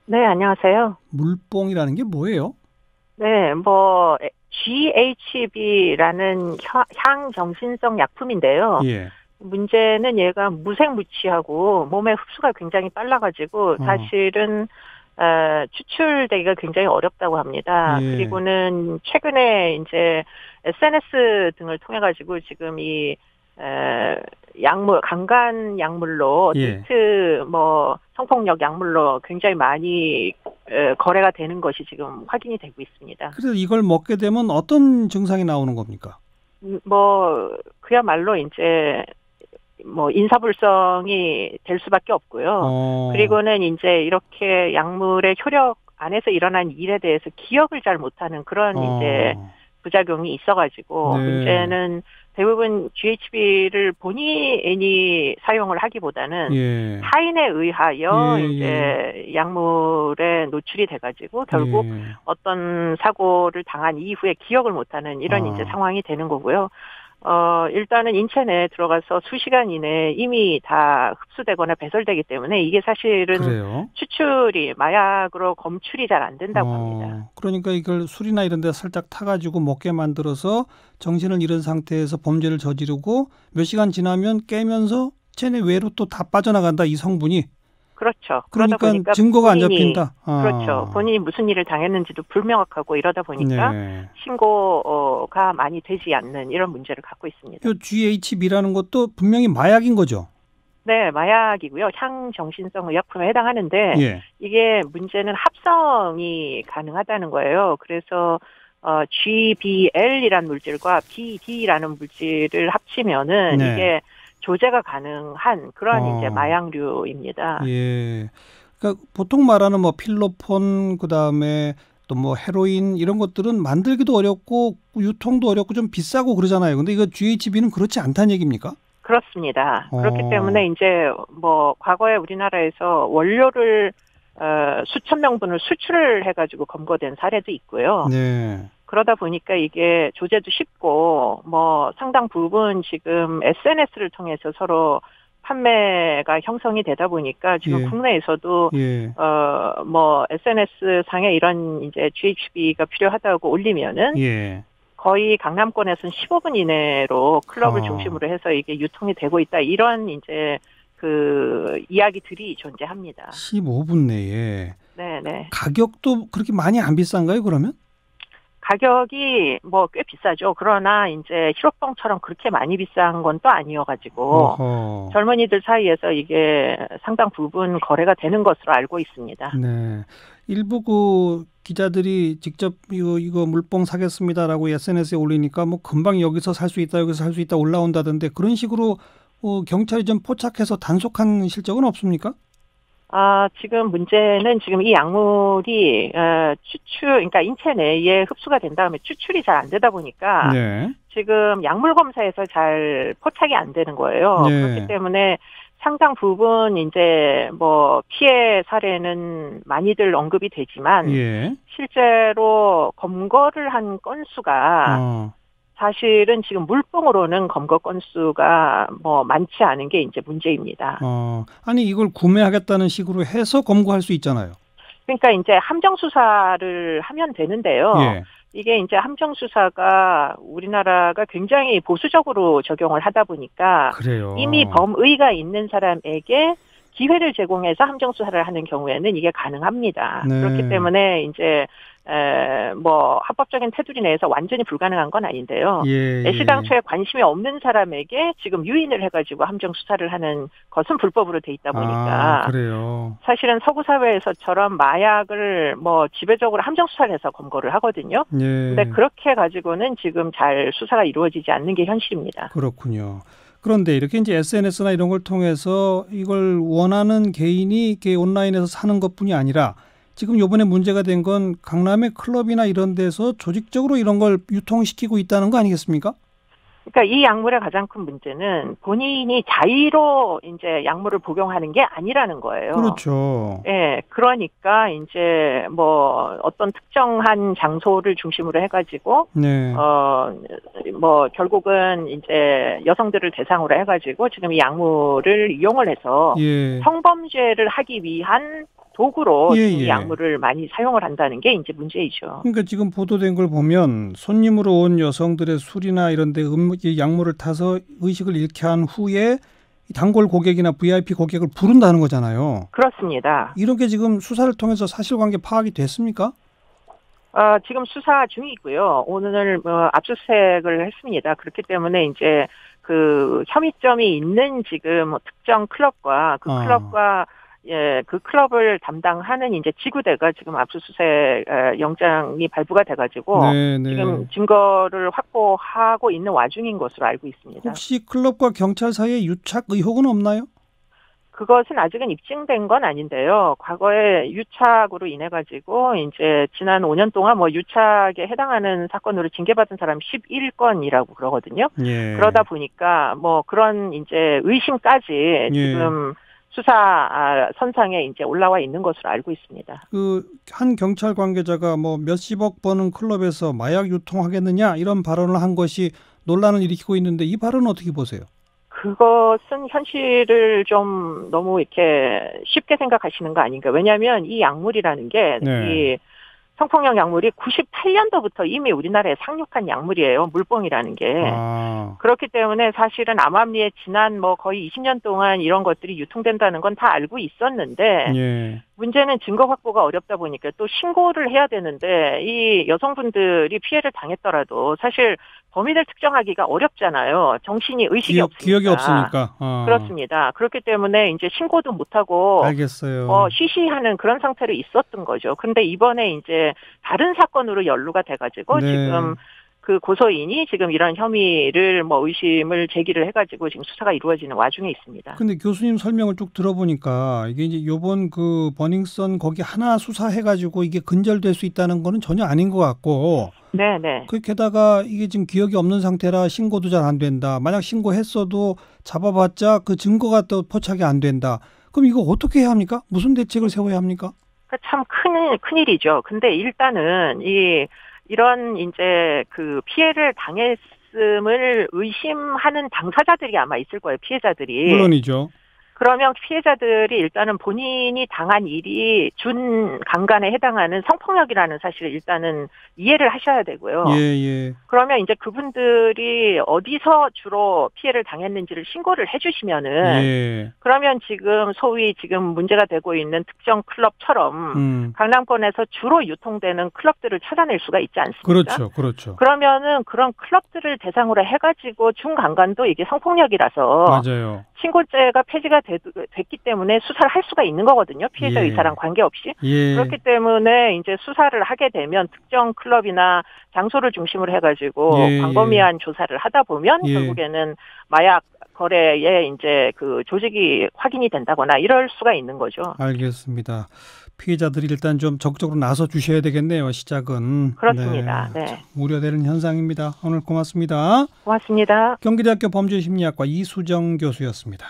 네, 안녕하세요. 물뽕이라는 게 뭐예요? 네, GHB라는 향정신성 약품인데요. 예. 문제는 얘가 무색무취하고 몸에 흡수가 굉장히 빨라가지고 어, 사실은 추출되기가 굉장히 어렵다고 합니다. 예. 그리고는 최근에 이제 SNS 등을 통해 가지고 지금 이 약물, 강간 약물로 예. 데이트 성폭력 약물로 굉장히 많이 거래가 되는 것이 지금 확인이 되고 있습니다. 그래서 이걸 먹게 되면 어떤 증상이 나오는 겁니까? 그야말로 이제 인사불성이 될 수밖에 없고요. 어, 그리고는 이제 이렇게 약물의 효력 안에서 일어난 일에 대해서 기억을 잘 못하는 그런 이제 어, 부작용이 있어가지고 네. 문제는 대부분 GHB를 본인이 사용을 하기보다는 예. 타인에 예, 의하여 예, 이제 약물에 노출이 돼가지고 결국 예. 어떤 사고를 당한 이후에 기억을 못하는 이런 이제 아, 상황이 되는 거고요. 일단은 인체 내에 들어가서 수시간 이내에 이미 다 흡수되거나 배설되기 때문에 이게 사실은 그래요? 추출이 마약으로 검출이 잘 안 된다고 합니다. 그러니까 이걸 술이나 이런 데 살짝 타가지고 먹게 만들어서 정신을 잃은 상태에서 범죄를 저지르고 몇 시간 지나면 깨면서 체내 외로 또 다 빠져나간다, 이 성분이. 그렇죠. 그러다 그러니까 보니까 증거가 안 본인이, 잡힌다. 그렇죠. 아, 본인이 무슨 일을 당했는지도 불명확하고 이러다 보니까 네. 신고가 많이 되지 않는 이런 문제를 갖고 있습니다. 요 GHB라는 것도 분명히 마약인 거죠. 네, 마약이고요. 향정신성 의약품에 해당하는데 예. 이게 문제는 합성이 가능하다는 거예요. 그래서 GBL이라는 물질과 BD라는 물질을 합치면은 네. 이게 조제가 가능한 그런 이제 어, 마약류입니다. 예. 그러니까 보통 말하는 뭐 필로폰 그다음에 또 뭐 헤로인 이런 것들은 만들기도 어렵고 유통도 어렵고 좀 비싸고 그러잖아요. 근데 이거 GHB는 그렇지 않다는 얘기입니까? 그렇습니다. 그렇기 때문에 어, 이제 과거에 우리나라에서 원료를 수천 명분을 수출을 해가지고 검거된 사례도 있고요. 네. 그러다 보니까 이게 조제도 쉽고 상당 부분 지금 SNS를 통해서 서로 판매가 형성이 되다 보니까 지금 예. 국내에서도 예. SNS 상에 이런 이제 GHB가 필요하다고 올리면은 예. 거의 강남권에서는 15분 이내로 클럽을 어, 중심으로 해서 이게 유통이 되고 있다. 이런 이제 그 이야기들이 존재합니다. 15분 내에 네네. 가격도 그렇게 많이 안 비싼가요, 그러면? 가격이 꽤 비싸죠. 그러나 이제 히로뽕처럼 그렇게 많이 비싼 건 또 아니어가지고 어허. 젊은이들 사이에서 이게 상당 부분 거래가 되는 것으로 알고 있습니다. 네. 일부 그 기자들이 직접 이거 물뽕 사겠습니다라고 SNS에 올리니까 뭐 금방 여기서 살 수 있다, 여기서 살 수 있다 올라온다던데 그런 식으로 경찰이 좀 포착해서 단속한 실적은 없습니까? 지금 문제는 지금 이 약물이 그러니까 인체 내에 흡수가 된 다음에 추출이 잘 안 되다 보니까 네. 지금 약물 검사에서 잘 포착이 안 되는 거예요. 그렇기 네. 때문에 상당 부분 이제 피해 사례는 많이들 언급이 되지만 예. 실제로 검거를 한 건수가 어. 사실은 지금 물뽕으로는 검거 건수가 많지 않은 게 이제 문제입니다. 아니 이걸 구매하겠다는 식으로 해서 검거할 수 있잖아요. 그러니까 이제 함정 수사를 하면 되는데요. 예. 이게 이제 함정 수사가 우리나라가 굉장히 보수적으로 적용을 하다 보니까 이미 그래요. 범의가 있는 사람에게 기회를 제공해서 함정 수사를 하는 경우에는 이게 가능합니다. 그렇기 네. 때문에 이제 합법적인 테두리 내에서 완전히 불가능한 건 아닌데요. 예, 예. 애시당초에 관심이 없는 사람에게 지금 유인을 해가지고 함정 수사를 하는 것은 불법으로 돼 있다 아, 보니까 그래요. 사실은 서구 사회에서처럼 마약을 지배적으로 함정 수사를 해서 검거를 하거든요. 근데 예. 그렇게 가지고는 지금 잘 수사가 이루어지지 않는 게 현실입니다. 그렇군요. 그런데 이렇게 이제 SNS나 이런 걸 통해서 이걸 원하는 개인이 이렇게 온라인에서 사는 것뿐이 아니라 지금 요번에 문제가 된 건 강남의 클럽이나 이런 데서 조직적으로 이런 걸 유통시키고 있다는 거 아니겠습니까? 그러니까 이 약물의 가장 큰 문제는 본인이 자의로 이제 약물을 복용하는 게 아니라는 거예요. 그렇죠. 예, 그러니까 이제 어떤 특정한 장소를 중심으로 해가지고 네. 결국은 이제 여성들을 대상으로 해가지고 지금 이 약물을 이용을 해서 예. 성범죄를 하기 위한 도구로 예, 이 예. 약물을 많이 사용을 한다는 게 이제 문제이죠. 그러니까 지금 보도된 걸 보면 손님으로 온 여성들의 술이나 이런 데 이 약물을 타서 의식을 잃게 한 후에 이 단골 고객이나 VIP 고객을 부른다는 거잖아요. 그렇습니다. 이런 게 지금 수사를 통해서 사실관계 파악이 됐습니까? 지금 수사 중이고요. 오늘 압수수색을 했습니다. 그렇기 때문에 이제 그 혐의점이 있는 지금 특정 클럽과 그 클럽과 그 클럽을 담당하는 이제 지구대가 지금 압수수색 영장이 발부가 돼가지고 지금 증거를 확보하고 있는 와중인 것으로 알고 있습니다. 혹시 클럽과 경찰 사이에 유착 의혹은 없나요? 그것은 아직은 입증된 건 아닌데요. 과거에 유착으로 인해 가지고 이제 지난 5년 동안 뭐 유착에 해당하는 사건으로 징계받은 사람 11건이라고 그러거든요. 예. 그러다 보니까 뭐 그런 이제 의심까지 지금 수사 선상에 이제 올라와 있는 것으로 알고 있습니다. 그 한 경찰 관계자가 뭐 몇십억 버는 클럽에서 마약 유통하겠느냐 이런 발언을 한 것이 논란을 일으키고 있는데 이 발언은 어떻게 보세요? 그것은 현실을 좀 너무 이렇게 쉽게 생각하시는 거 아닌가. 왜냐하면 이 약물이라는 게 이 성폭력 약물이 98년도부터 이미 우리나라에 상륙한 약물이에요. 물뽕이라는 게. 그렇기 때문에 사실은 암암리에 지난 뭐 거의 20년 동안 이런 것들이 유통된다는 건 다 알고 있었는데 문제는 증거 확보가 어렵다 보니까 또 신고를 해야 되는데 이 여성분들이 피해를 당했더라도 사실 범인을 특정하기가 어렵잖아요. 정신이 의식이 없으니까. 기억이 없으니까. 그렇습니다. 그렇기 때문에 이제 신고도 못하고 알겠어요. 쉬쉬하는 그런 상태로 있었던 거죠. 그런데 이번에 이제 다른 사건으로 연루가 돼가지고 지금 그 고소인이 지금 이런 혐의를 뭐 의심을 제기를 해가지고 지금 수사가 이루어지는 와중에 있습니다. 근데 교수님 설명을 쭉 들어보니까 이게 이제 요번 그 버닝썬 거기 하나 수사해가지고 이게 근절될 수 있다는 거는 전혀 아닌 것 같고. 네네. 게다가 이게 지금 기억이 없는 상태라 신고도 잘 안 된다. 만약 신고했어도 잡아봤자 그 증거가 또 포착이 안 된다. 그럼 이거 어떻게 해야 합니까? 무슨 대책을 세워야 합니까? 참 큰일이죠. 근데 일단은 이런 이제 그 피해를 당했음을 의심하는 당사자들이 아마 있을 거예요. 피해자들이. 물론이죠. 그러면 피해자들이 일단은 본인이 당한 일이 준 강간에 해당하는 성폭력이라는 사실을 일단은 이해를 하셔야 되고요. 그러면 이제 그분들이 어디서 주로 피해를 당했는지를 신고를 해주시면은 그러면 지금 소위 지금 문제가 되고 있는 특정 클럽처럼 강남권에서 주로 유통되는 클럽들을 찾아낼 수가 있지 않습니까? 그렇죠. 그러면은 그런 클럽들을 대상으로 해가지고 준 강간도 이게 성폭력이라서 맞아요. 신고죄가 폐지가 됐기 때문에 수사를 할 수가 있는 거거든요. 피해자 의사랑 관계없이. 그렇기 때문에 이제 수사를 하게 되면 특정 클럽이나 장소를 중심으로 해가지고 광범위한 조사를 하다 보면 결국에는 마약 거래에 이제 그 조직이 확인이 된다거나 이럴 수가 있는 거죠. 알겠습니다. 피해자들이 일단 좀 적극적으로 나서 주셔야 되겠네요. 시작은. 그렇습니다. 네. 우려되는 현상입니다. 오늘 고맙습니다. 고맙습니다. 경기대학교 범죄심리학과 이수정 교수였습니다.